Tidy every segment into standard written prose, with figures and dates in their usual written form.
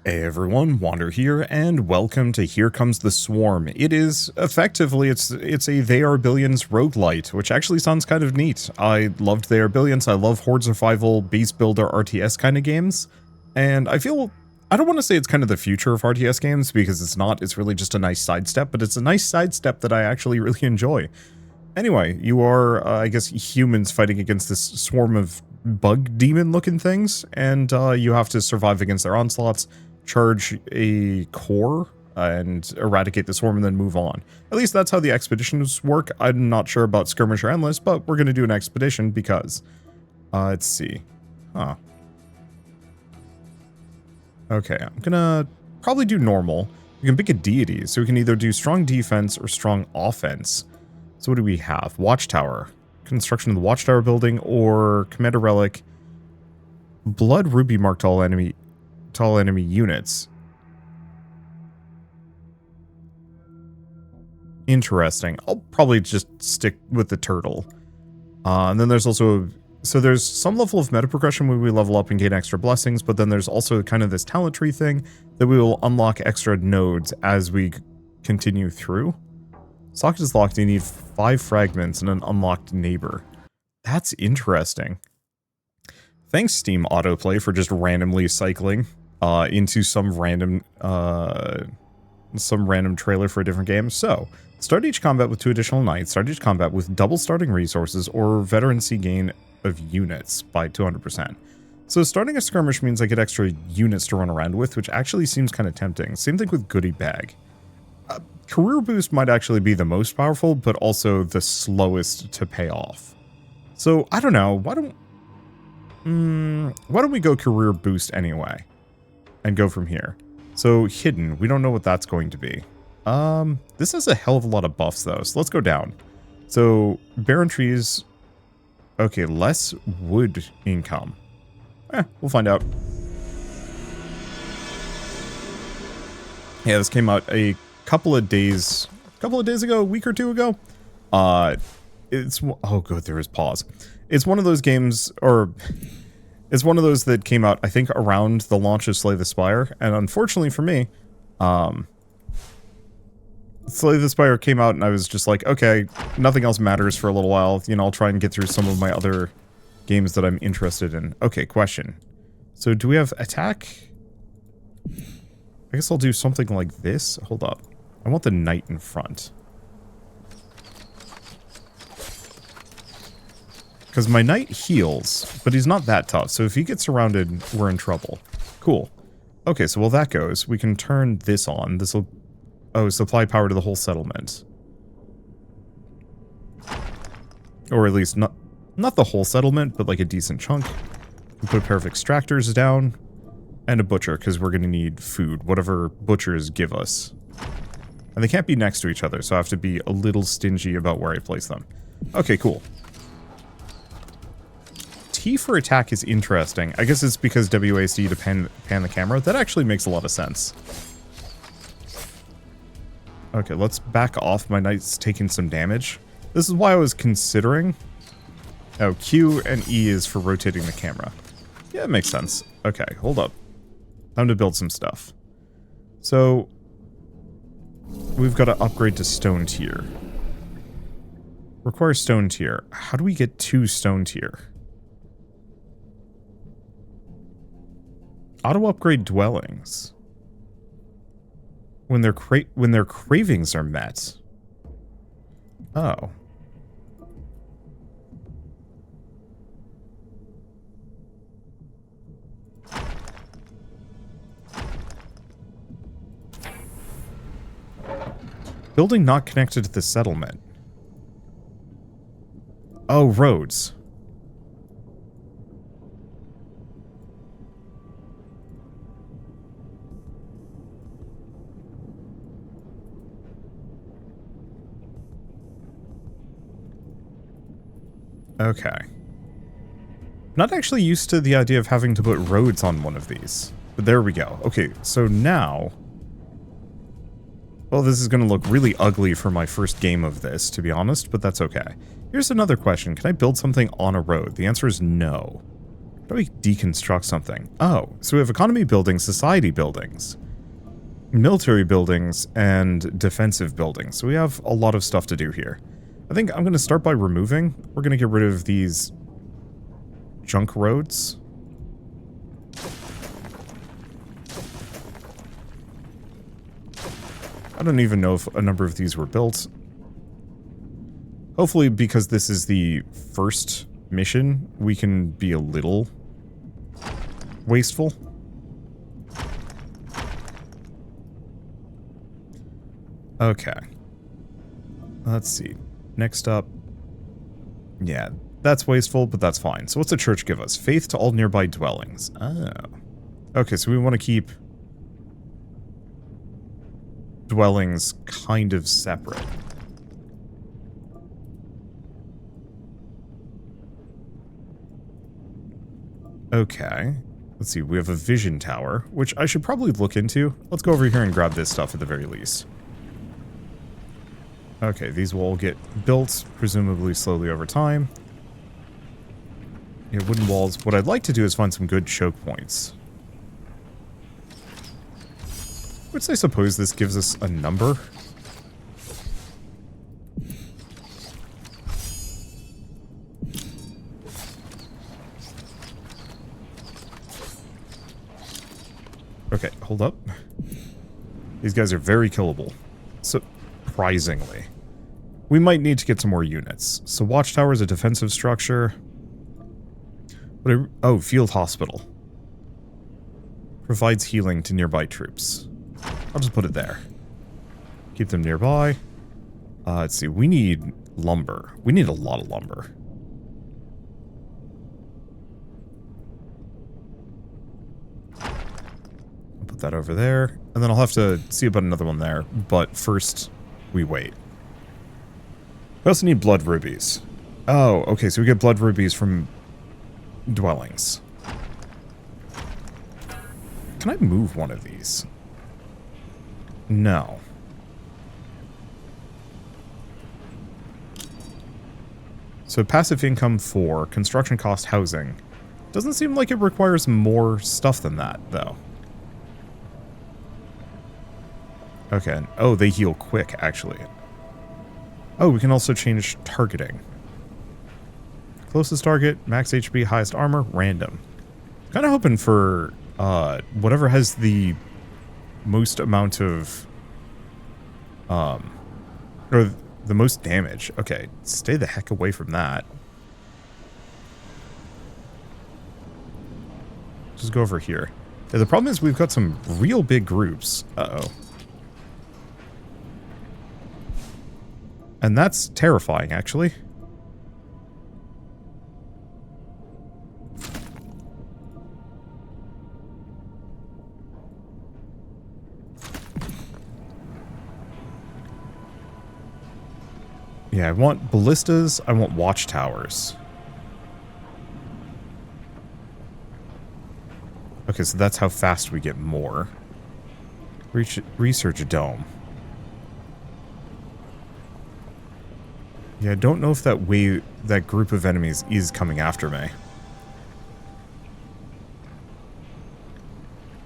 Hey everyone, Wander here, and welcome to Here Comes the Swarm. It is effectively, it's a They Are Billions roguelite, which actually sounds kind of neat. I loved They Are Billions, I love Horde Survival, Base Builder, RTS kind of games, and I don't want to say it's kind of the future of RTS games, because it's not, it's really just a nice sidestep, but it's a nice sidestep that I actually really enjoy. Anyway, you are, I guess, humans fighting against this swarm of bug demon looking things, and you have to survive against their onslaughts, charge a core, and eradicate the swarm and then move on. At least that's how the expeditions work. I'm not sure about skirmish or endless, but we're going to do an expedition because, let's see. Huh. Okay, I'm going to probably do normal. We can pick a deity, so we can either do strong defense or strong offense. So what do we have? Watchtower. Construction of the Watchtower building, or Commander Relic. Blood Ruby marked all enemy units. Interesting. I'll probably just stick with the turtle. And then there's also... So there's some level of meta progression where we level up and gain extra blessings, but then there's also kind of this talent tree thing that we will unlock extra nodes as we continue through. Socket is locked, you need 5 fragments and an unlocked neighbor. That's interesting. Thanks, Steam Autoplay, for just randomly cycling into some random trailer for a different game. So, start each combat with 2 additional knights, start each combat with double starting resources or veterancy gain of units by 200%. So starting a skirmish means I get extra units to run around with, which actually seems kind of tempting. Same thing with Goodie Bag. Career boost might actually be the most powerful, but also the slowest to pay off. So, I don't know, why don't we go career boost anyway? And go from here. So, hidden, we don't know what that's going to be. This has a hell of a lot of buffs though, so let's go down. So, barren trees, okay, less wood income. We'll find out. Yeah, this came out a couple of days ago, a week or two ago. It's, oh good, there is pause. It's one of those games, or it's one of those that came out, I think, around the launch of Slay the Spire, and unfortunately for me, Slay the Spire came out and I was just like, okay, nothing else matters for a little while, you know, I'll try and get through some of my other games that I'm interested in. Okay, question. So do we have attack? I guess I'll do something like this. Hold up. I want the knight in front. Because my knight heals, but he's not that tough. So if he gets surrounded, we're in trouble. Cool. Okay, so while that goes, we can turn this on. This will... Oh, supply power to the whole settlement. Or at least not the whole settlement, but like a decent chunk. We put a pair of extractors down. And a butcher, because we're going to need food. Whatever butchers give us. And they can't be next to each other, so I have to be a little stingy about where I place them. Okay, cool. T for attack is interesting. I guess it's because WASD to pan the camera. That actually makes a lot of sense. Okay, let's back off. My knight's taking some damage. This is why I was considering... Oh, Q and E is for rotating the camera. Yeah, it makes sense. Okay, hold up. Time to build some stuff. So... we've got to upgrade to stone tier. Require stone tier. How do we get to stone tier? Auto upgrade dwellings. When their cravings are met. Oh. Building not connected to the settlement. Oh, roads. Okay. Not actually used to the idea of having to put roads on one of these. But there we go. Okay, so now... Well, this is going to look really ugly for my first game of this, to be honest, but that's okay. Here's another question. Can I build something on a road? The answer is no. How do we deconstruct something? Oh, so we have economy buildings, society buildings, military buildings, and defensive buildings. So we have a lot of stuff to do here. I think I'm going to start by removing. We're going to get rid of these junk roads. I don't even know if a number of these were built. Hopefully, because this is the first mission, we can be a little wasteful. Okay. Let's see. Next up. Yeah, that's wasteful, but that's fine. So what's the church give us? Faith to all nearby dwellings. Oh. Okay, so we want to keep dwellings kind of separate. Okay. Let's see, we have a vision tower, which I should probably look into. Let's go over here and grab this stuff at the very least. Okay, these will all get built, presumably slowly over time. Yeah, wooden walls. What I'd like to do is find some good choke points. Which I suppose this gives us a number. Okay, hold up. These guys are very killable. Surprisingly. We might need to get some more units. So watchtower is a defensive structure. Oh, field hospital. Provides healing to nearby troops. I'll just put it there. Keep them nearby. Let's see, we need lumber. We need a lot of lumber. I'll put that over there. And then I'll have to see about another one there. But first, we wait. We also need blood rubies. Oh, okay, so we get blood rubies from dwellings. Can I move one of these? No. So passive income 4, construction cost housing. Doesn't seem like it requires more stuff than that, though. Okay. Oh, they heal quick, actually. Oh, we can also change targeting. Closest target, max HP, highest armor, random. Kind of hoping for whatever has the most amount of or the most damage. Okay, stay the heck away from that. Just go over here. Yeah, the problem is we've got some real big groups. Uh-oh. And that's terrifying, actually. Yeah, I want ballistas, I want watchtowers. Okay, so that's how fast we get more. Research dome. Yeah, I don't know if that group of enemies is coming after me.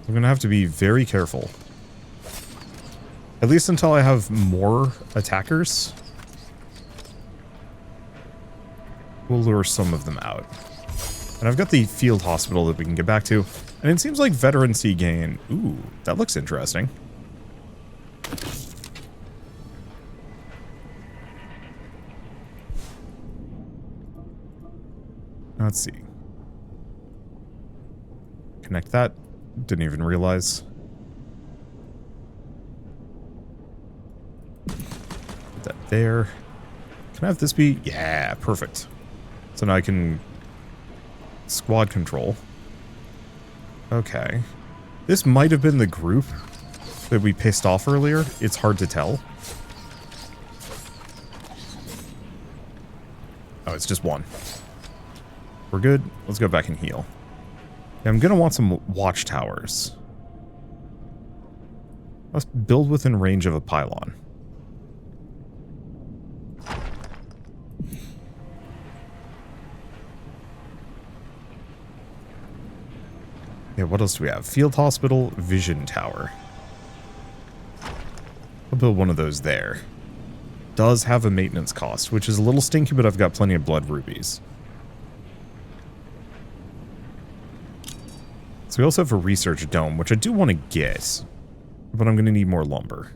I'm gonna have to be very careful. At least until I have more attackers. We'll lure some of them out. And I've got the field hospital that we can get back to. And it seems like veterancy gain. Ooh, that looks interesting. Let's see. Connect that. Didn't even realize. Put that there. Can I have this be? Yeah, perfect. So now I can squad control. Okay. This might have been the group that we pissed off earlier. It's hard to tell. Oh, it's just one. We're good. Let's go back and heal. Yeah, I'm gonna want some watchtowers. Let's build within range of a pylon. Yeah, what else do we have? Field hospital, vision tower. I'll build one of those there. Does have a maintenance cost, which is a little stinky, but I've got plenty of blood rubies. So we also have a research dome, which I do want to get, but I'm going to need more lumber.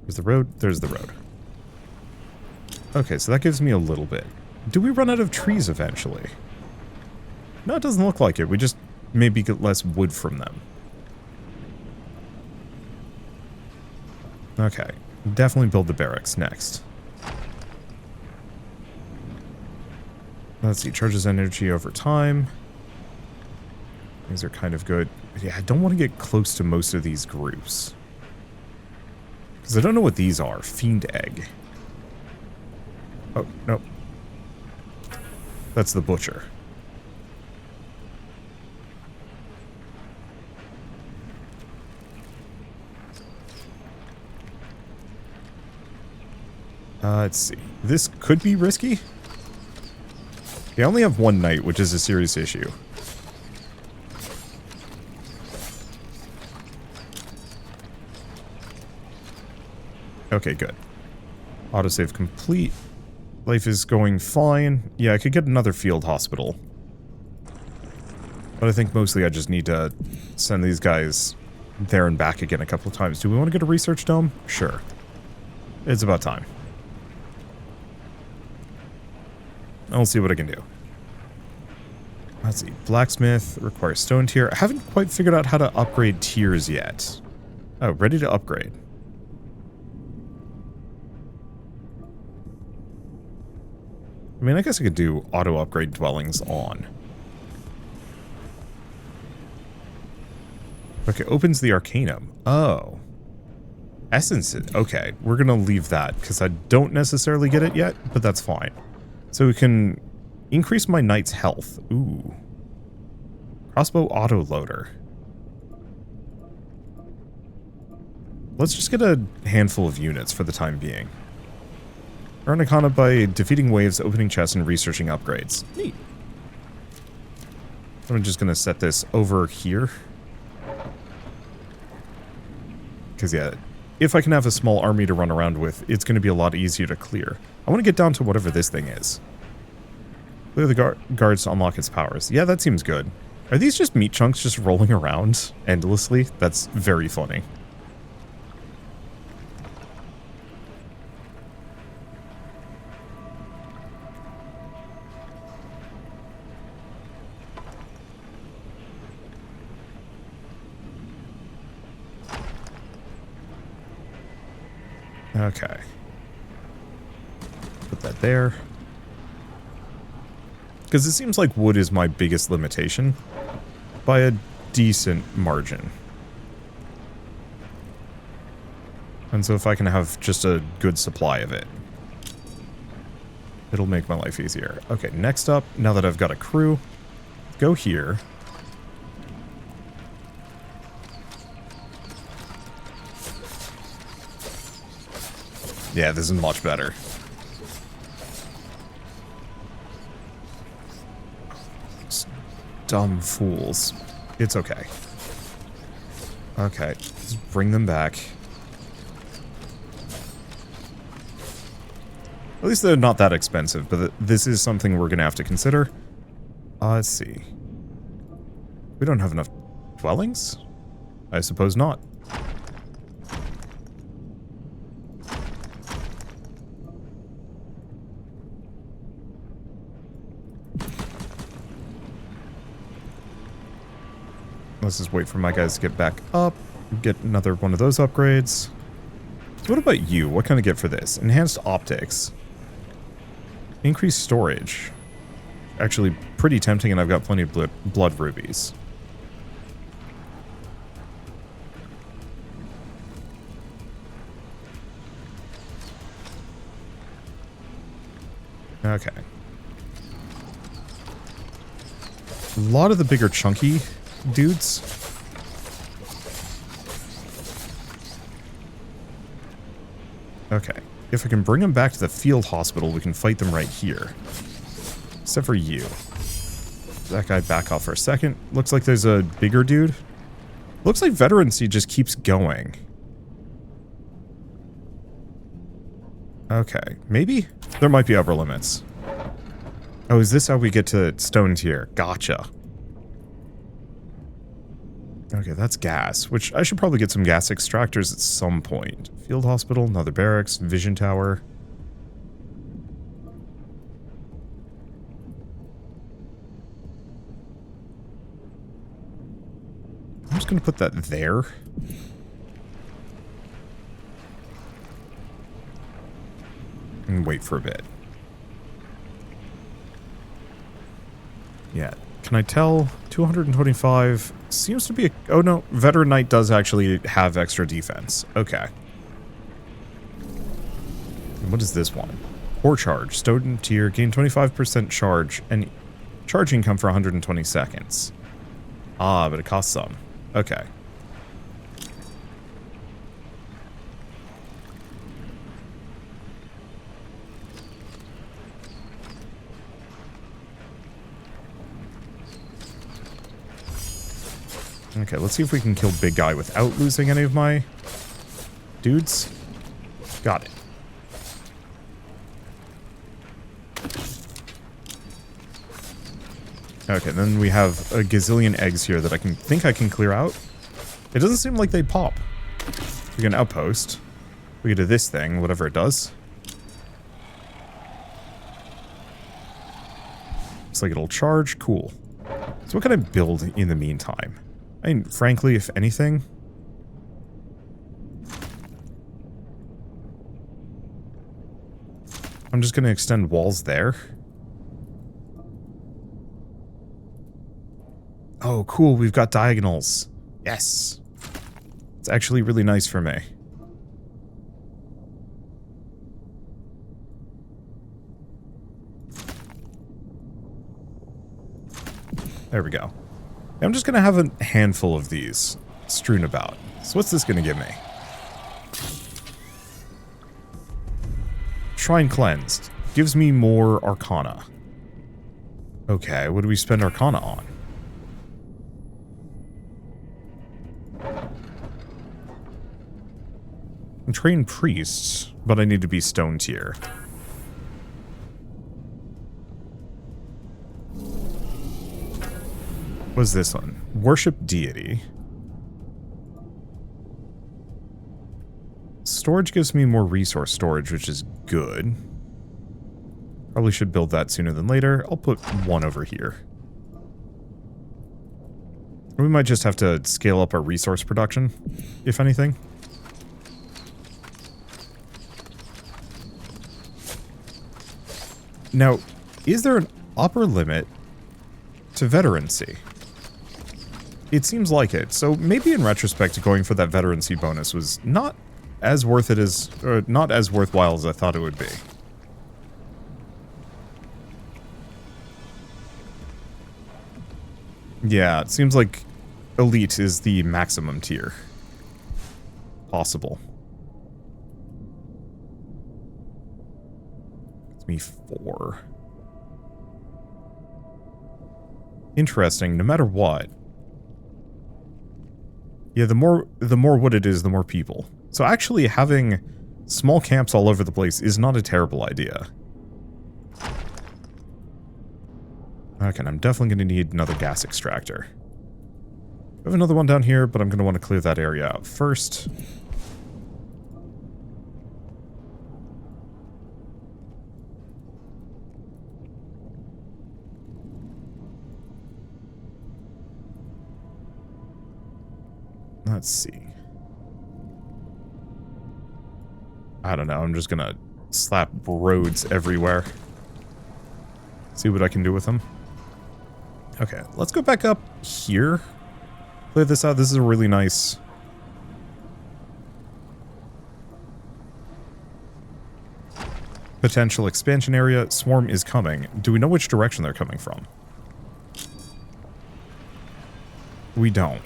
There's the road. There's the road. Okay, so that gives me a little bit. Do we run out of trees eventually? No, it doesn't look like it. We just maybe get less wood from them. Okay. Definitely build the barracks next. Let's see. Charges energy over time. These are kind of good. Yeah, I don't want to get close to most of these groups. Because I don't know what these are. Fiend egg. Oh, no. That's the butcher. Let's see. This could be risky. I only have one knight, which is a serious issue. Okay, good. Autosave complete. Life is going fine. Yeah, I could get another field hospital. But I think mostly I just need to send these guys there and back again a couple of times. Do we want to get a research dome? Sure. It's about time. I'll see what I can do. Let's see. Blacksmith requires stone tier. I haven't quite figured out how to upgrade tiers yet. Oh, ready to upgrade. I mean, I guess I could do auto upgrade dwellings on. Okay, opens the Arcanum. Oh. Essences. Okay, we're going to leave that because I don't necessarily get it yet, but that's fine. So we can increase my knight's health. Ooh. Crossbow autoloader. Let's just get a handful of units for the time being. Earn Arcana by defeating waves, opening chests, and researching upgrades. Neat. I'm just going to set this over here. Because, yeah, if I can have a small army to run around with, it's going to be a lot easier to clear. I want to get down to whatever this thing is. Clear the guards to unlock its powers. Yeah, that seems good. Are these just meat chunks just rolling around endlessly? That's very funny. Okay. Put that there. Because it seems like wood is my biggest limitation. By a decent margin. And so if I can have just a good supply of it, it'll make my life easier. Okay, next up, now that I've got a crew, go here. Yeah, this is much better. Dumb fools. It's okay. Okay, let's bring them back. At least they're not that expensive, but this is something we're going to have to consider. Let's see. We don't have enough dwellings? I suppose not. Let's just wait for my guys to get back up. Get another one of those upgrades. So what about you? What can I get for this? Enhanced optics. Increased storage. Actually, pretty tempting, and I've got plenty of blood rubies. Okay. A lot of the bigger chunky dudes. Okay. If I can bring them back to the field hospital, we can fight them right here. Except for you. That guy back off for a second. Looks like there's a bigger dude. Looks like veterancy just keeps going. Okay. Maybe? There might be upper limits. Oh, is this how we get to stone tier? Gotcha. Okay, that's gas, which I should probably get some gas extractors at some point. Field hospital, another barracks, vision tower. I'm just going to put that there. And wait for a bit. Yeah. Can I tell? 225 seems to be a... Oh no, Veteran Knight does actually have extra defense. Okay. And what is this one? Core charge. Stone tier. Gain 25% charge and charge income for 120 seconds. Ah, but it costs some. Okay. Okay, let's see if we can kill Big Guy without losing any of my dudes. Got it. Okay, then we have a gazillion eggs here that I think I can clear out. It doesn't seem like they pop. We get an outpost. We get to this thing, whatever it does. Looks like it'll charge. Cool. So what can I build in the meantime? I mean, frankly, if anything... I'm just going to extend walls there. Oh, cool. We've got diagonals. Yes. It's actually really nice for me. There we go. I'm just going to have a handful of these strewn about. So what's this going to give me? Shrine Cleansed. Gives me more Arcana. Okay, what do we spend Arcana on? I'm trained priests, but I need to be stone tier. What's this one? Worship deity. Storage gives me more resource storage, which is good. Probably should build that sooner than later. I'll put one over here. We might just have to scale up our resource production, if anything. Now, is there an upper limit to veterancy? It seems like it. So maybe in retrospect, going for that veterancy bonus was not as worth it as, or not as worthwhile as I thought it would be. Yeah, it seems like elite is the maximum tier possible. It's me 4. Interesting, no matter what. Yeah, the more wood it is, the more people. So actually having small camps all over the place is not a terrible idea. Okay, and I'm definitely going to need another gas extractor. I have another one down here, but I'm going to want to clear that area out first. Let's see. I don't know, I'm just going to slap roads everywhere. See what I can do with them. Okay, let's go back up here. Clear this out. This is a really nice... potential expansion area. Swarm is coming. Do we know which direction they're coming from? We don't.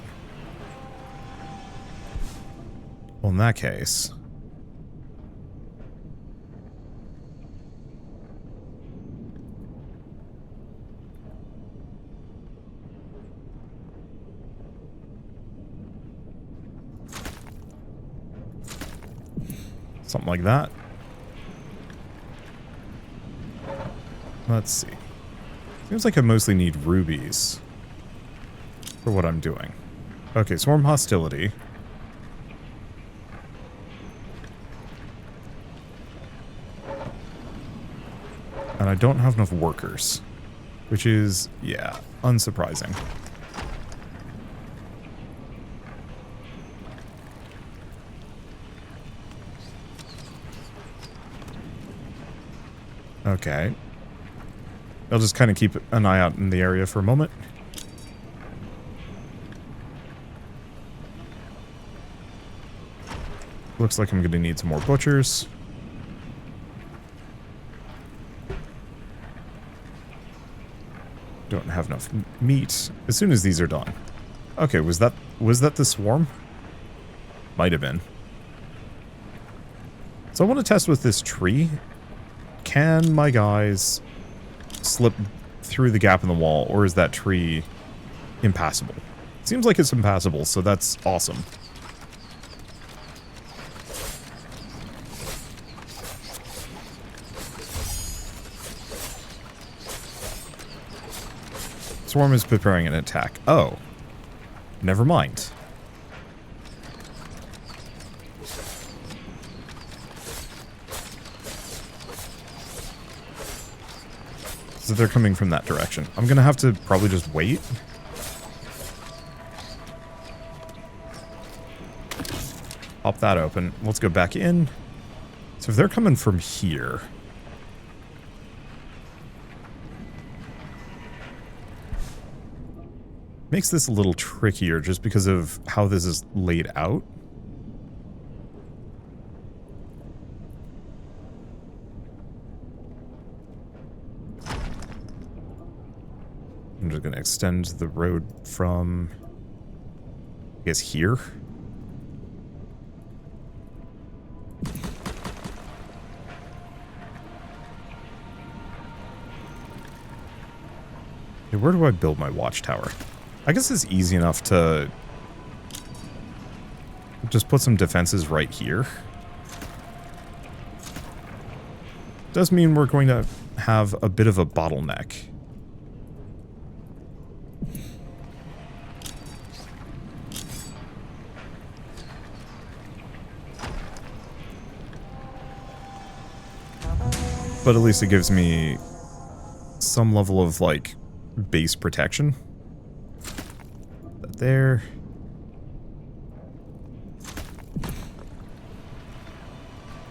Well, in that case... Something like that. Let's see. Seems like I mostly need rubies for what I'm doing. Okay, swarm hostility. And I don't have enough workers, which is, yeah, unsurprising. Okay. I'll just kind of keep an eye out in the area for a moment. Looks like I'm going to need some more butchers. Don't have enough meat. As soon as these are done. Okay, was that the swarm? Might have been. So I want to test with this tree. Can my guys slip through the gap in the wall, or is that tree impassable? Seems like it's impassable, so that's awesome. Swarm is preparing an attack. Oh. Never mind. So they're coming from that direction. I'm gonna have to probably just wait. Pop that open. Let's go back in. So if they're coming from here... makes this a little trickier just because of how this is laid out. I'm just going to extend the road from, I guess, here. Okay, where do I build my watchtower? I guess it's easy enough to just put some defenses right here. Does mean we're going to have a bit of a bottleneck. But at least it gives me some level of, like, base protection. There.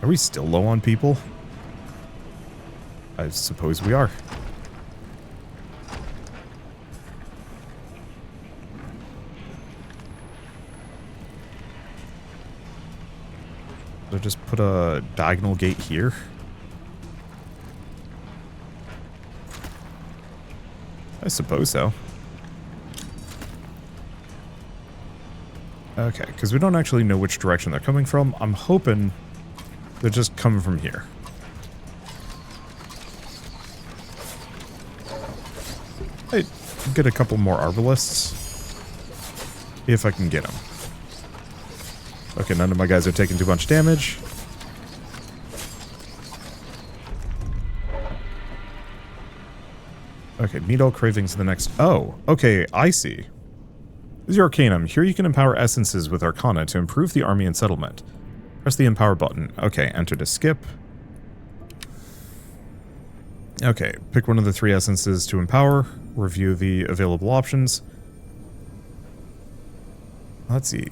Are we still low on people? I suppose we are. So just put a diagonal gate here. I suppose so. Okay, because we don't actually know which direction they're coming from. I'm hoping they're just coming from here. Hey, get a couple more arbalists. If I can get them. Okay, none of my guys are taking too much damage. Okay, meet all cravings in the next... Oh, okay, I see. This is your Arcanum. Here you can empower essences with Arcana to improve the army and settlement. Press the Empower button. Okay, enter to skip. Okay, pick one of the 3 essences to empower. Review the available options. Let's see.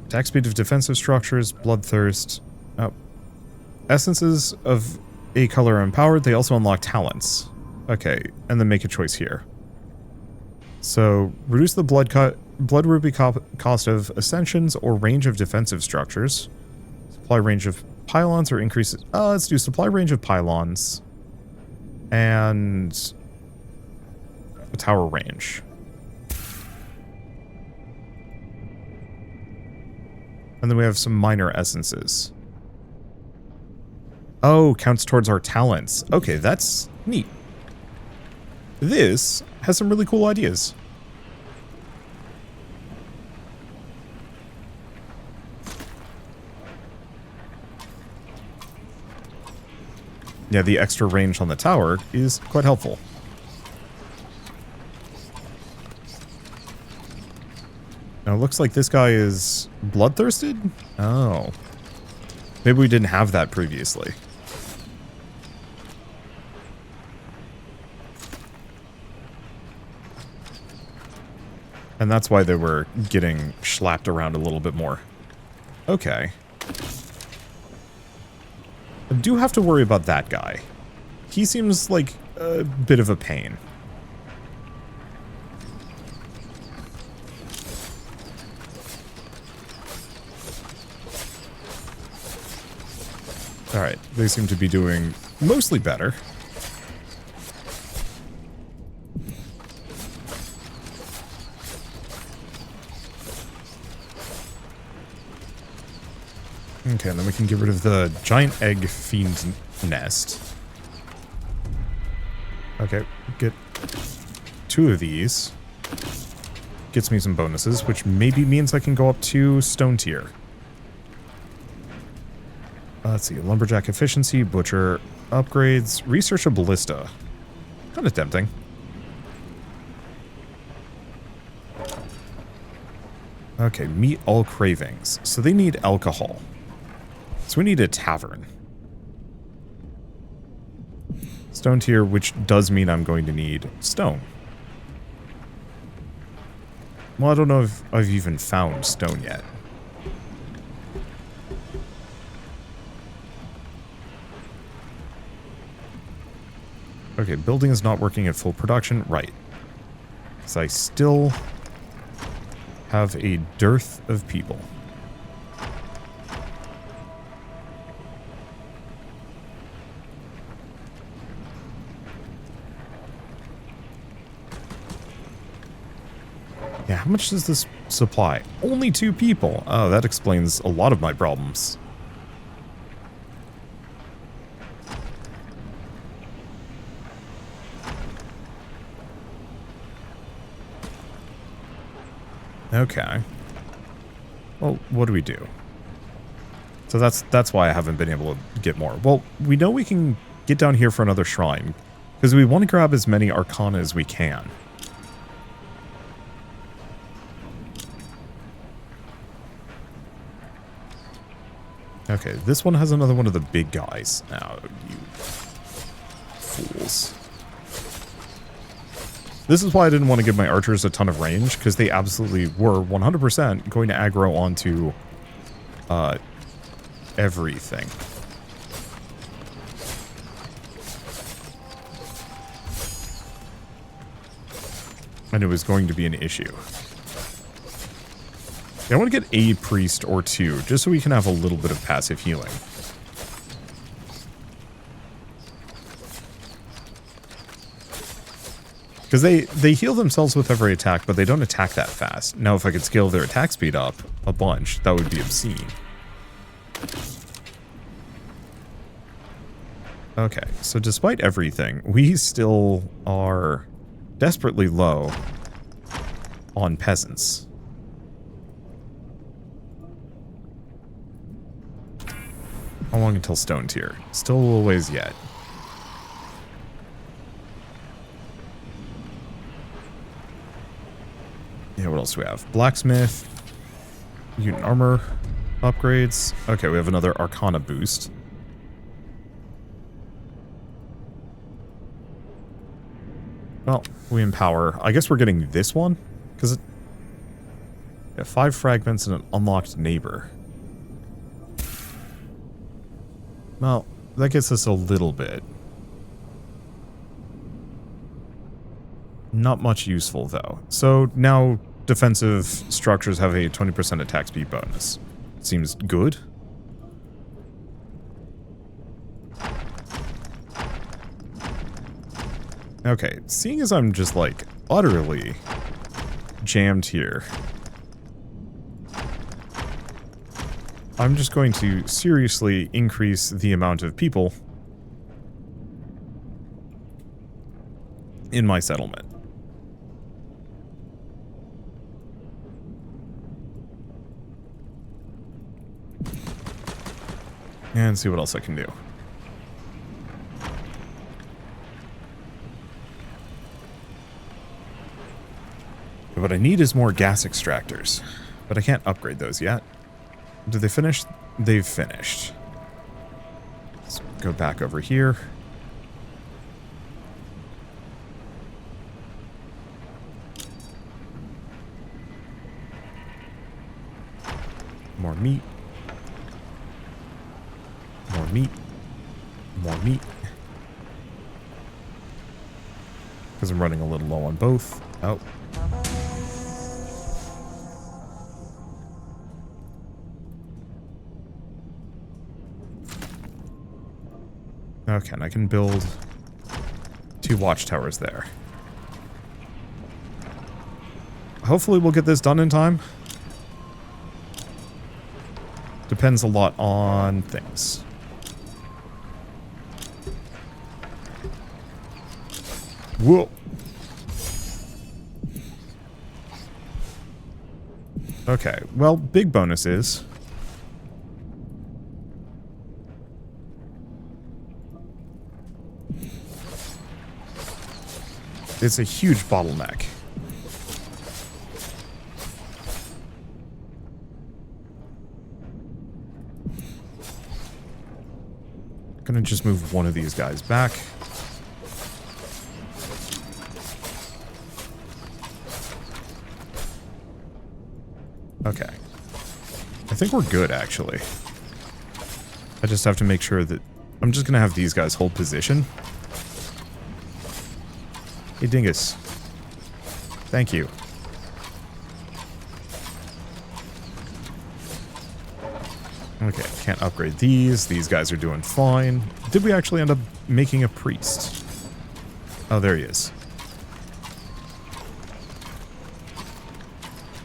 Attack speed of defensive structures, bloodthirst. Oh. Essences of a color are empowered. They also unlock talents. Okay, and then make a choice here. So, reduce the blood rupee cost of ascensions or range of defensive structures. Supply range of pylons or increase... let's do supply range of pylons. And... a tower range. And then we have some minor essences. Oh, counts towards our talents. Okay, that's neat. This has some really cool ideas. Yeah, the extra range on the tower is quite helpful. Now, it looks like this guy is bloodthirsted? Oh. Maybe we didn't have that previously. And that's why they were getting schlapped around a little bit more. Okay. I do have to worry about that guy. He seems like a bit of a pain. Alright, they seem to be doing mostly better. Okay, and then we can get rid of the giant egg fiend nest. Okay, get 2 of these. Gets me some bonuses, which maybe means I can go up to stone tier. Let's see, lumberjack efficiency, butcher upgrades, research a ballista. Kind of tempting. Okay, meet all cravings. So they need alcohol. So we need a tavern. Stone tier, which does mean I'm going to need stone. Well, I don't know if I've even found stone yet. Okay, building is not working at full production. Right. So I still have a dearth of people. Yeah, how much does this supply? Only 2 people. Oh, that explains a lot of my problems. Okay. Well, what do we do? So that's why I haven't been able to get more. Well, we know we can get down here for another shrine, because we want to grab as many arcana as we can. Okay, this one has another one of the big guys. Now, you fools. This is why I didn't want to give my archers a ton of range, because they absolutely were 100% going to aggro onto everything. And it was going to be an issue. Yeah, I want to get a priest or 2, just so we can have a little bit of passive healing. Because they heal themselves with every attack, but they don't attack that fast. Now, if I could scale their attack speed up a bunch, that would be obscene. Okay, so despite everything, we still are desperately low on peasants. How long until stone tier? Still a little ways yet. Yeah, what else do we have? Blacksmith. Mutant armor upgrades. Okay, we have another arcana boost. Well, we empower. I guess we're getting this one? Because it... Yeah, 5 fragments and an unlocked neighbor. Well, that gets us a little bit. Not much useful, though. So now defensive structures have a 20% attack speed bonus. Seems good. Okay, seeing as I'm just, like, utterly jammed here, I'm just going to seriously increase the amount of people in my settlement. And see what else I can do. what I need is more gas extractors. But I can't upgrade those yet. Did they finish? They've finished. Let's go back over here. More meat. More meat. More meat. Because I'm running a little low on both. Oh. Okay, and I can build 2 watchtowers there. Hopefully we'll get this done in time. Depends a lot on things. Whoa. Okay, well, big bonus is... it's a huge bottleneck. Gonna just move one of these guys back. Okay. I think we're good, actually. I just have to make sure that... I'm just gonna have these guys hold position. Hey, dingus. Thank you. Okay, can't upgrade these. These guys are doing fine. Did we actually end up making a priest? Oh, there he is.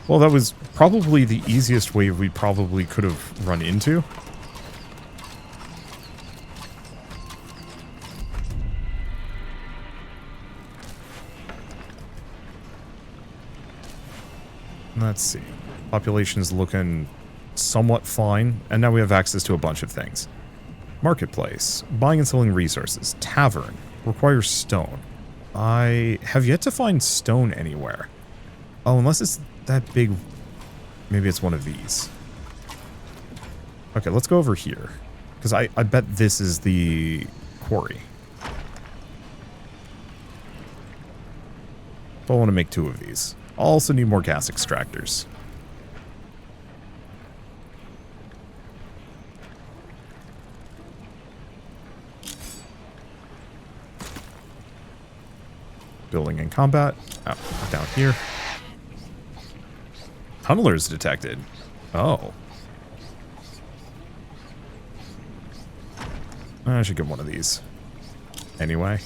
Well, that was probably the easiest way we probably could have run into. Let's see. Population's looking somewhat fine, and now we have access to a bunch of things. Marketplace. Buying and selling resources. Tavern. Requires stone. I have yet to find stone anywhere. Oh, unless it's that big... maybe it's one of these. Okay, let's go over here. Because I bet this is the quarry. But I want to make 2 of these. I'll also need more gas extractors. Building in combat. Oh, down here. Tunnelers detected. Oh. I should get one of these. Anyway.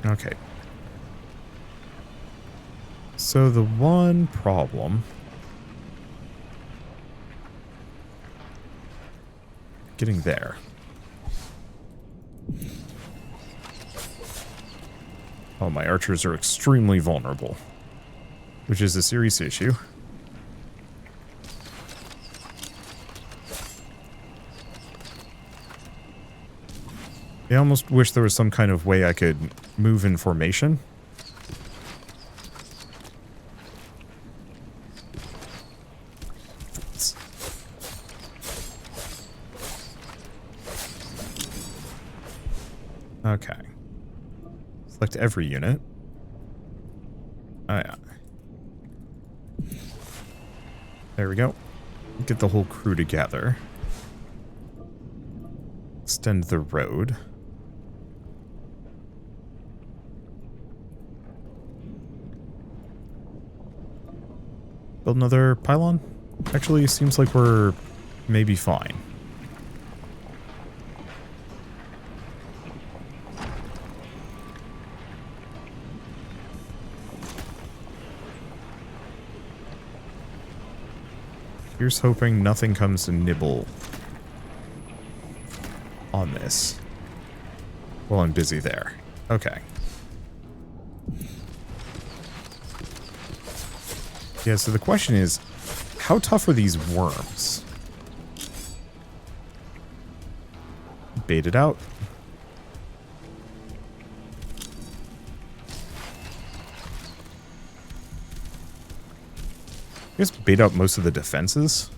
Okay. So the one problem... getting there. Oh, my archers are extremely vulnerable. Which is a serious issue. I almost wish there was some kind of way I could move in formation. Okay. Select every unit. Oh, yeah. There we go. Get the whole crew together. Extend the road. Build another pylon? Actually, seems like we're maybe fine. Here's hoping nothing comes to nibble on this while I'm busy there. Okay. Yeah, so the question is, how tough are these worms? Bait it out. guess bait out most of the defenses.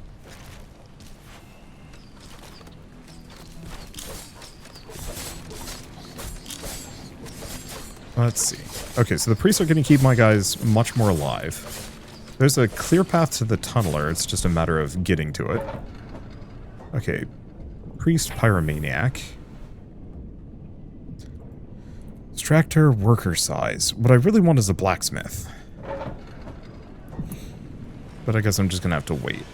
Let's see. Okay, so the priests are going to keep my guys much more alive. There's a clear path to the tunneler. It's just a matter of getting to it. Okay. Priest Pyromaniac. Extractor worker size. What I really want is a blacksmith. But I guess I'm just going to have to wait.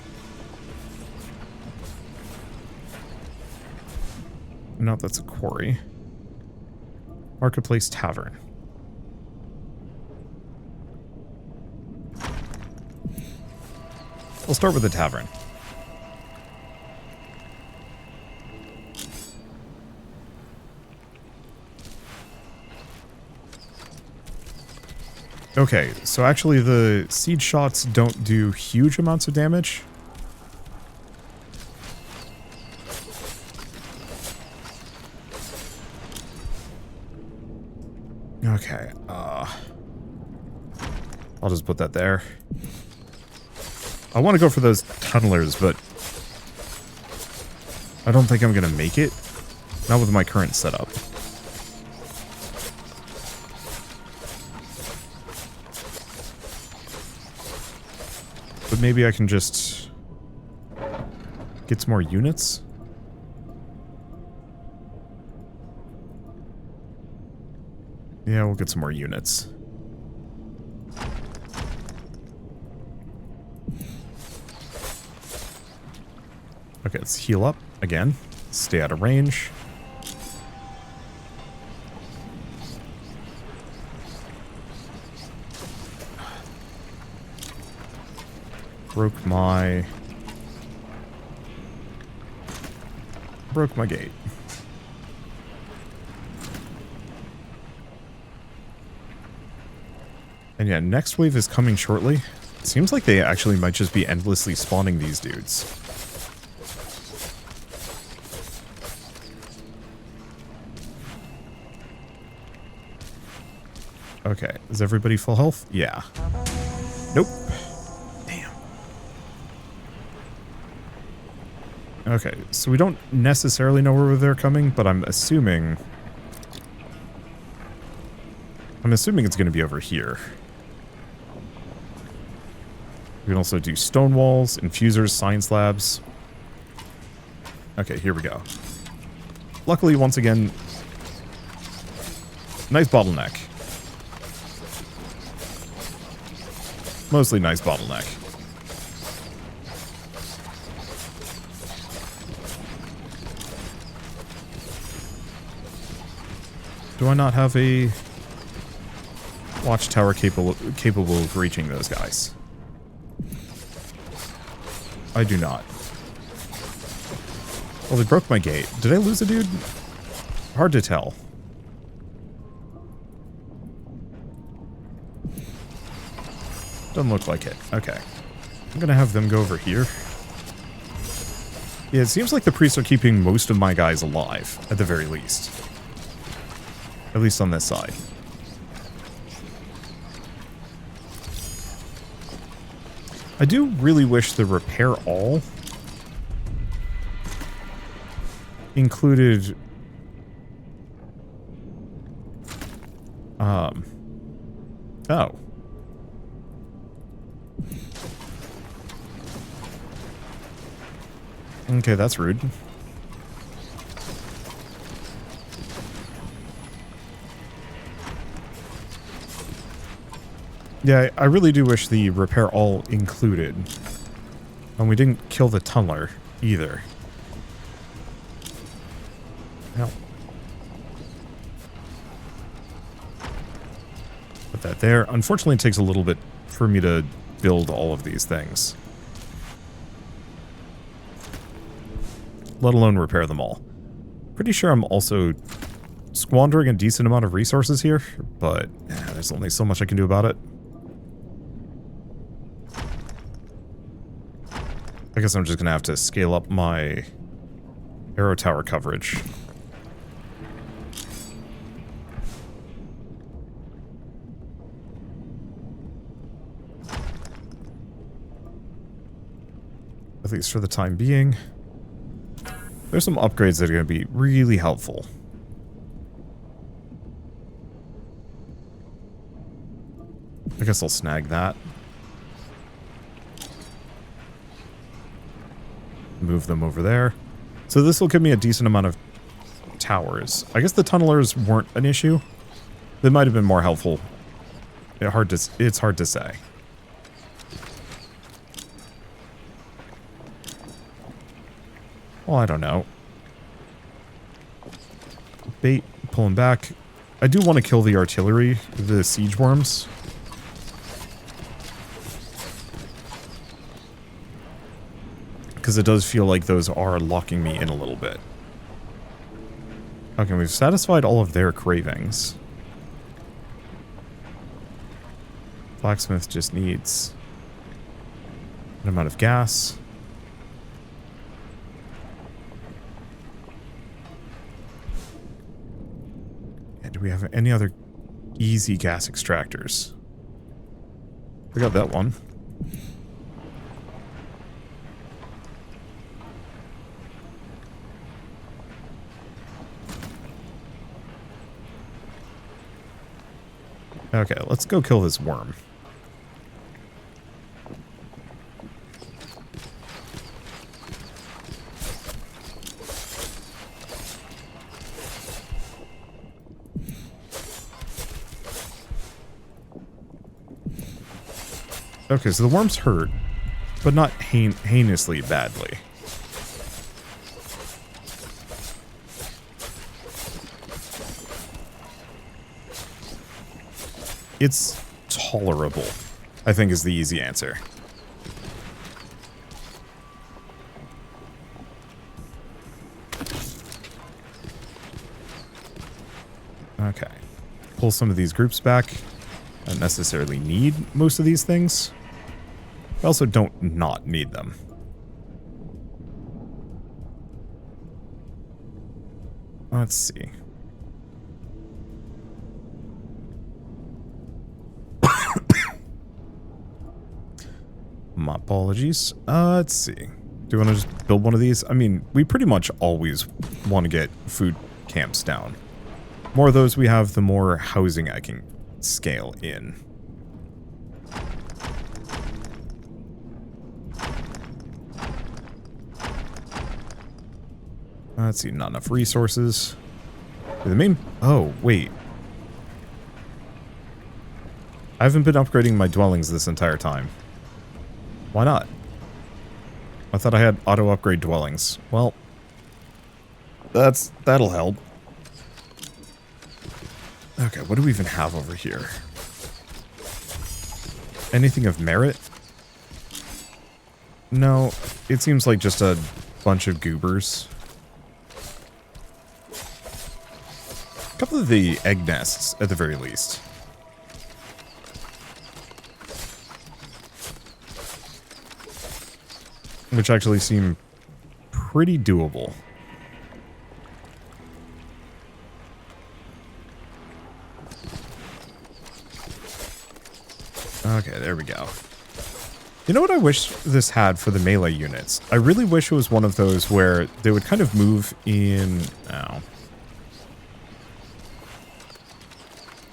No, that's a quarry. Marketplace Tavern. We'll start with the tavern. Okay, so actually the siege shots don't do huge amounts of damage. Okay, I'll just put that there. I want to go for those tunnelers, but I don't think I'm going to make it. Not with my current setup. But maybe I can just get some more units. Yeah, we'll get some more units. Okay, let's heal up again. Stay out of range. Broke my gate. And yeah, next wave is coming shortly. It seems like they actually might just be endlessly spawning these dudes. Okay, is everybody full health? Yeah. Nope. Damn. Okay, so we don't necessarily know where they're coming, but I'm assuming it's going to be over here. We can also do stone walls, infusers, science labs. Okay, here we go. Luckily, once again, nice bottleneck. Mostly nice bottleneck. Do I not have a watchtower capable of reaching those guys? I do not. Well, they broke my gate. Did I lose a dude? Hard to tell. Doesn't look like it. Okay. I'm gonna have them go over here. Yeah, it seems like the priests are keeping most of my guys alive, at the very least. At least on this side. I do really wish the repair all included oh. Okay, that's rude. Yeah, I really do wish the repair all included. And we didn't kill the tunneler either. No. Put that there. Unfortunately, it takes a little bit for me to build all of these things. Let alone repair them all. Pretty sure I'm also squandering a decent amount of resources here, but there's only so much I can do about it. I guess I'm just gonna have to scale up my arrow tower coverage. At least for the time being. There's some upgrades that are going to be really helpful. I guess I'll snag that. Move them over there. So this will give me a decent amount of towers. I guess the tunnelers weren't an issue. They might have been more helpful. It's hard to say. Well, I don't know. Bait, pull him back. I do want to kill the artillery, the siege worms. Because it does feel like those are locking me in a little bit. Okay, we've satisfied all of their cravings. Blacksmith just needs an amount of gas. And do we have any other easy gas extractors? We got that one. Okay, let's go kill this worm. Okay, so the worms hurt, but not heinously badly. It's tolerable, I think is the easy answer. Okay. Pull some of these groups back. I don't necessarily need most of these things. I also don't not need them. Let's see. My apologies. Let's see. Do you want to just build one of these? I mean, we pretty much always want to get food camps down. The more of those we have, the more housing I can scale in. Let's see, not enough resources. The main... Oh, wait. I haven't been upgrading my dwellings this entire time. Why not? I thought I had auto-upgrade dwellings. Well, that'll help. Okay, what do we even have over here? Anything of merit? No, it seems like just a bunch of goobers. A couple of the egg nests, at the very least. Which actually seem pretty doable. Okay, there we go. You know what I wish this had for the melee units? I really wish it was one of those where they would kind of move in... Oh.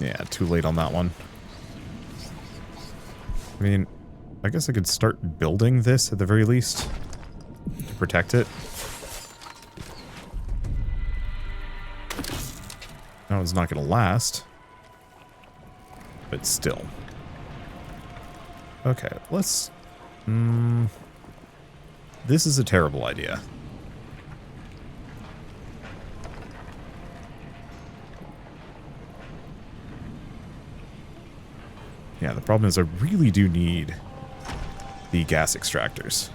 Yeah, too late on that one. I mean, I guess I could start building this at the very least to protect it. That one's not going to last. But still. Okay, let's... This is a terrible idea. Yeah, the problem is I really do need the gas extractors.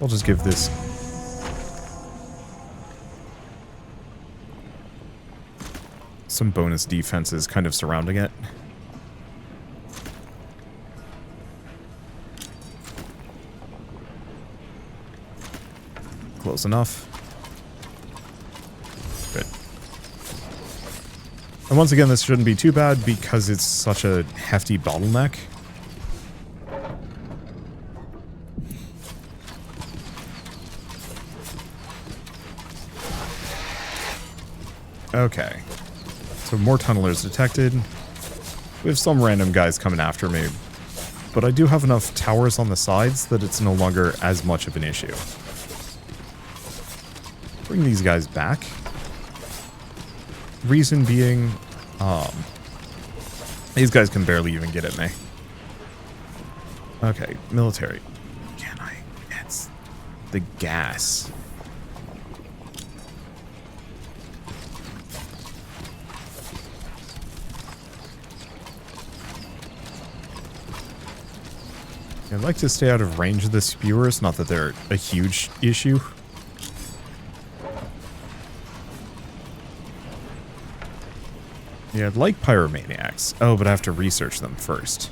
I'll just give this... some bonus defenses kind of surrounding it. Close enough. Good. And once again, this shouldn't be too bad because it's such a hefty bottleneck. Okay. So more tunnelers detected. We have some random guys coming after me. But I do have enough towers on the sides that it's no longer as much of an issue. Bring these guys back. Reason being, these guys can barely even get at me. Okay, military. Can I? It's the gas. I'd like to stay out of range of the spewers, not that they're a huge issue. Yeah, I'd like pyromaniacs. Oh, but I have to research them first.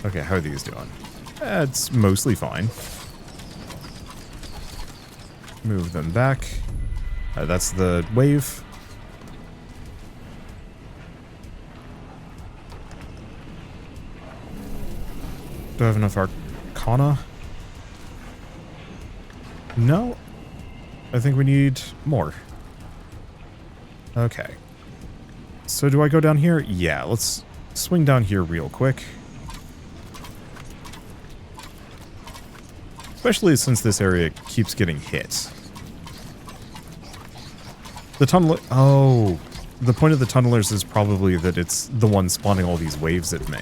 Okay, how are these doing? It's mostly fine. Move them back. That's the wave. Do I have enough Arcana? No. I think we need more. Okay. So do I go down here? Yeah, let's swing down here real quick. Especially since this area keeps getting hit. The tunnel... Oh, the point of the tunnelers is probably that it's the one spawning all these waves at me.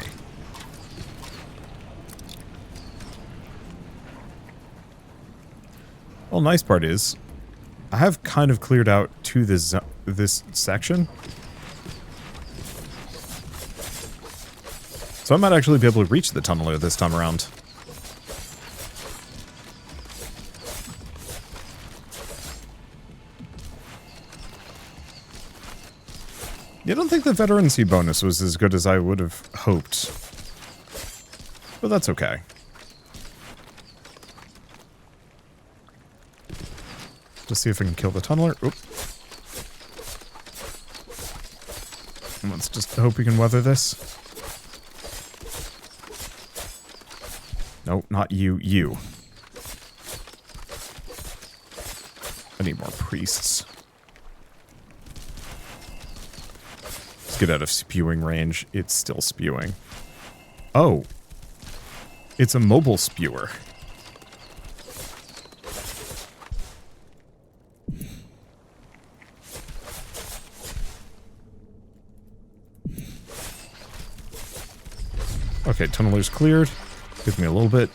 Well, nice part is, I have kind of cleared out to this section. So I might actually be able to reach the tunneler this time around. I don't think the veterancy bonus was as good as I would have hoped. But that's okay. Just see if I can kill the tunneler. Oop. Let's just hope we can weather this. No, not you. You. I need more priests. Let's get out of spewing range. It's still spewing. Oh. It's a mobile spewer. Okay, tunneler's cleared. Give me a little bit.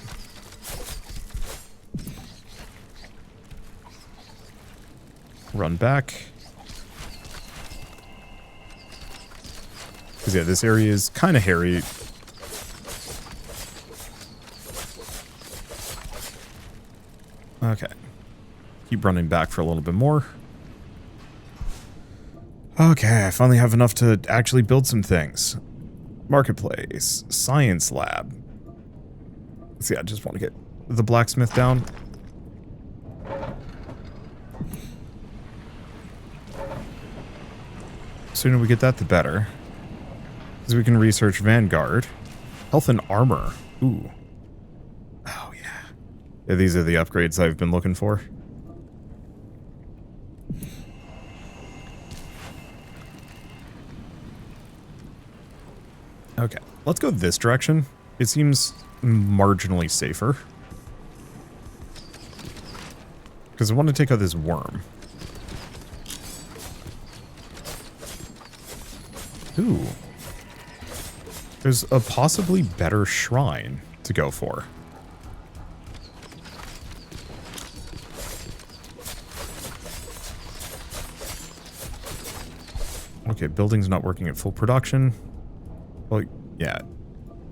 Run back. Because, yeah, this area is kind of hairy. Okay. Keep running back for a little bit more. Okay, I finally have enough to actually build some things. Marketplace. Science lab. See, I just want to get the blacksmith down. The sooner we get that, the better. Because we can research Vanguard. Health and armor. Ooh. Oh, yeah. Yeah, these are the upgrades I've been looking for. Okay, let's go this direction. It seems marginally safer. Because I want to take out this worm. Ooh. There's a possibly better shrine to go for. Okay, building's not working at full production. Well, yeah.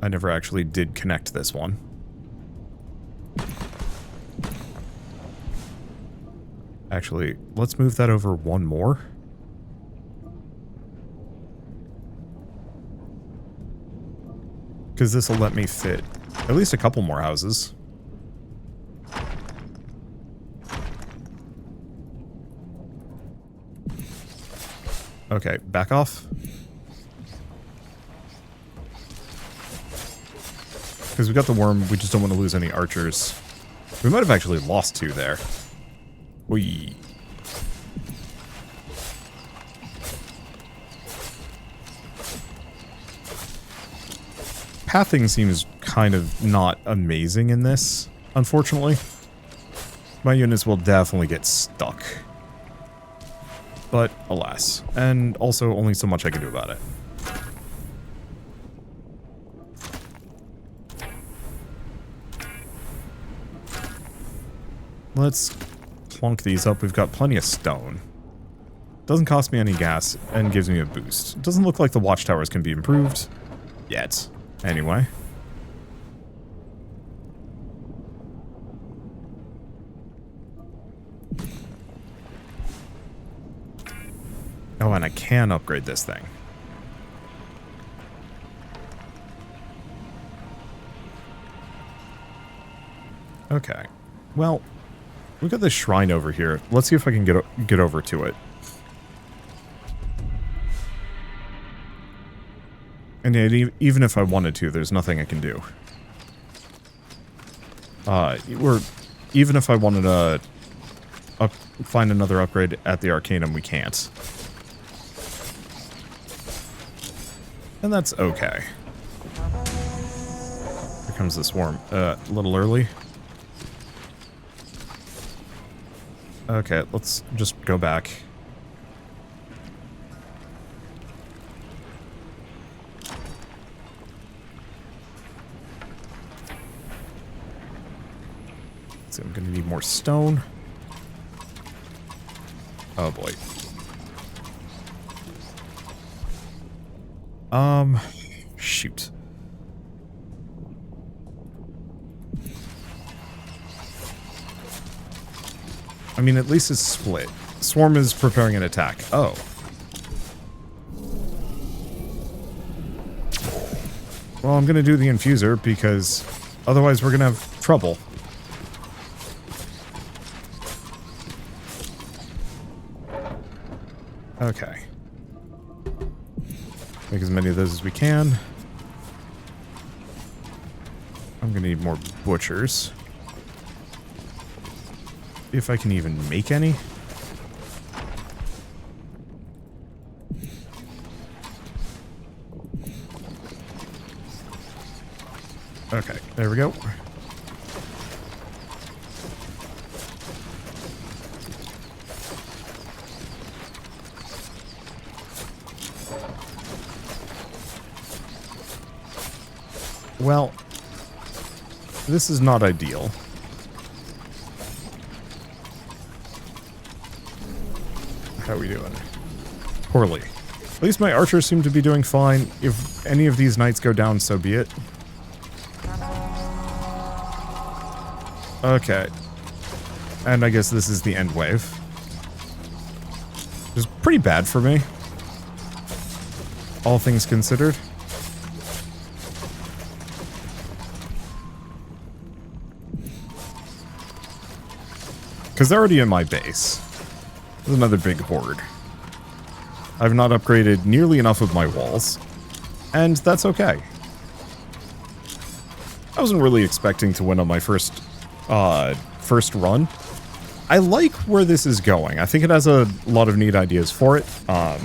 I never actually did connect this one. Actually, let's move that over one more. Because this will let me fit at least a couple more houses. Okay, back off. Because we got the worm, we just don't want to lose any archers. We might have actually lost 2 there. Whee. Pathing seems kind of not amazing in this, unfortunately. My units will definitely get stuck. But, alas. And also, only so much I can do about it. Let's plunk these up. We've got plenty of stone. Doesn't cost me any gas and gives me a boost. Doesn't look like the watchtowers can be improved yet. Anyway. Oh, and I can upgrade this thing. Okay. Well, we've got this shrine over here. Let's see if I can get over to it. And even if I wanted to, there's nothing I can do. Even if I wanted to find another upgrade at the Arcanum, we can't. And that's okay. Here comes the swarm. A little early. Okay, let's just go back. So I'm gonna need more stone. Oh boy. Shoot. I mean, at least it's split. Swarm is preparing an attack. Oh. Well, I'm gonna do the infuser because otherwise we're gonna have trouble. Okay. Make as many of those as we can. I'm gonna need more butchers. If I can even make any. Okay, there we go. Well, this is not ideal. How are we doing? Poorly. At least my archers seem to be doing fine. If any of these knights go down, so be it. Okay. And I guess this is the end wave. Which is pretty bad for me. All things considered. Because they're already in my base. There's another big horde. I've not upgraded nearly enough of my walls. And that's okay. I wasn't really expecting to win on my first run. I like where this is going. I think it has a lot of neat ideas for it. I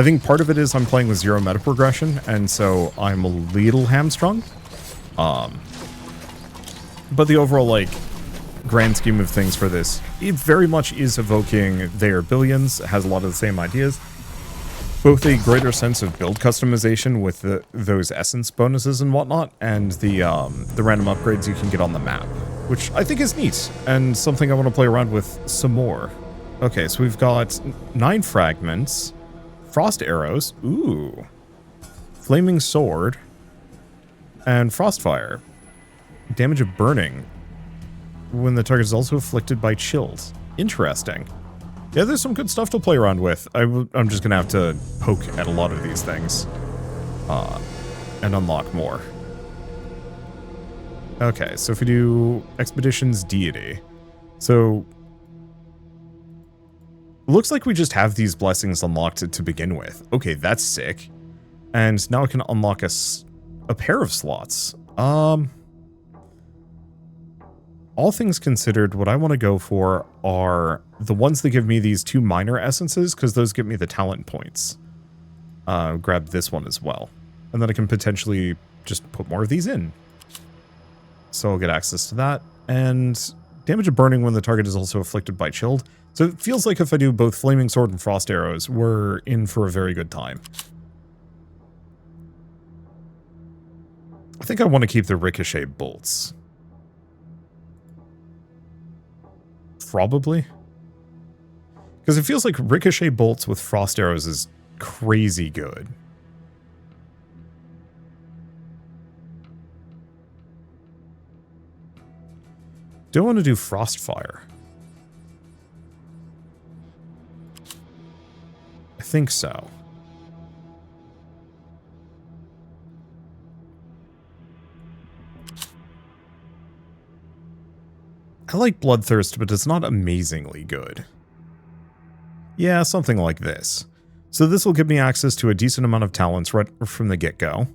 think part of it is I'm playing with zero meta progression, and so I'm a little hamstrung. But the overall, like, grand scheme of things for this, it very much is evoking their billions. It has a lot of the same ideas. Both a greater sense of build customization with those essence bonuses and whatnot, and the random upgrades you can get on the map, which I think is neat, and something I want to play around with some more. Okay, so we've got 9 fragments, frost arrows, ooh, flaming sword, and frostfire. Damage of burning when the target is also afflicted by chills. Interesting. Yeah, there's some good stuff to play around with. I'm just gonna have to poke at a lot of these things. And unlock more. Okay, so if we do Expeditions Deity. So, Looks like we just have these blessings unlocked to begin with. Okay, that's sick. And now I can unlock a pair of slots. All things considered, what I want to go for are the ones that give me these 2 minor essences, because those give me the talent points. Grab this one as well. And then I can potentially just put more of these in. So I'll get access to that. And damage of burning when the target is also afflicted by chilled. So it feels like if I do both Flaming Sword and Frost Arrows, we're in for a very good time. I think I want to keep the Ricochet Bolts. Probably. Because it feels like Ricochet Bolts with Frost Arrows is crazy good. Do I want to do Frostfire? I think so. I like Bloodthirst, but it's not amazingly good. Yeah, something like this. So this will give me access to a decent amount of talents right from the get-go.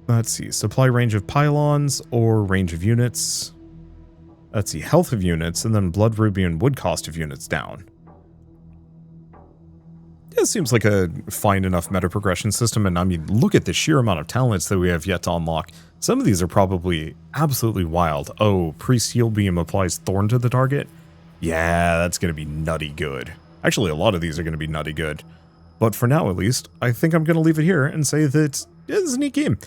Let's see, supply range of pylons or range of units. Let's see, health of units, and then blood, ruby, and wood cost of units down. Yeah, it seems like a fine enough meta progression system, and I mean, look at the sheer amount of talents that we have yet to unlock. Some of these are probably absolutely wild. Oh, Priest-Heal Beam applies Thorn to the target? Yeah, that's going to be nutty good. Actually, a lot of these are going to be nutty good. But for now, at least, I think I'm going to leave it here and say that it's a neat game.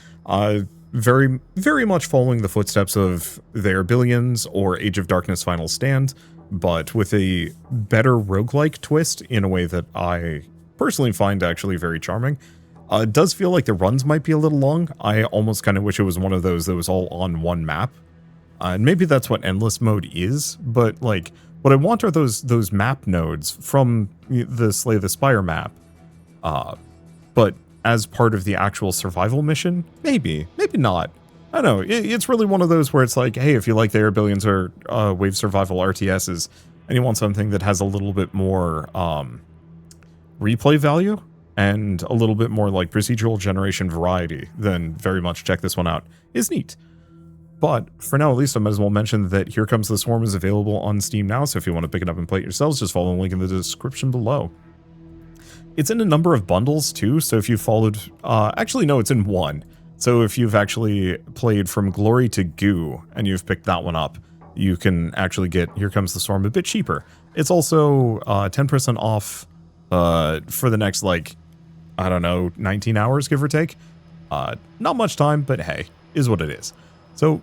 Very, very much following the footsteps of their Billions or Age of Darkness Final Stand, but with a better roguelike twist in a way that I personally find actually very charming. It does feel like the runs might be a little long. I almost kind of wish it was one of those that was all on one map. And maybe that's what Endless Mode is, but like, what I want are those map nodes from the Slay the Spire map. But as part of the actual survival mission, maybe not. I don't know, it's really one of those where it's like, hey, if you like the Air Billions or Wave Survival RTSs, and you want something that has a little bit more replay value, and a little bit more like procedural generation variety, then very much check this one out. It's neat. But for now, at least, I might as well mention that Here Comes the Swarm is available on Steam now, so if you want to pick it up and play it yourselves, just follow the link in the description below. It's in a number of bundles, too, so if you followed... actually, no, it's in one. So if you've actually played From Glory to Goo, and you've picked that one up, you can actually get Here Comes the Swarm a bit cheaper. It's also 10% off for the next, like, I don't know, 19 hours, give or take. Not much time, but hey, is what it is. So,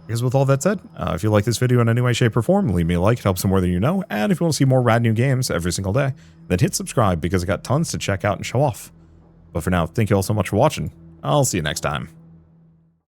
I guess with all that said, if you like this video in any way, shape, or form, leave me a like, it helps more than you know, and if you want to see more rad new games every single day, then hit subscribe, because I got tons to check out and show off. But for now, thank you all so much for watching. I'll see you next time.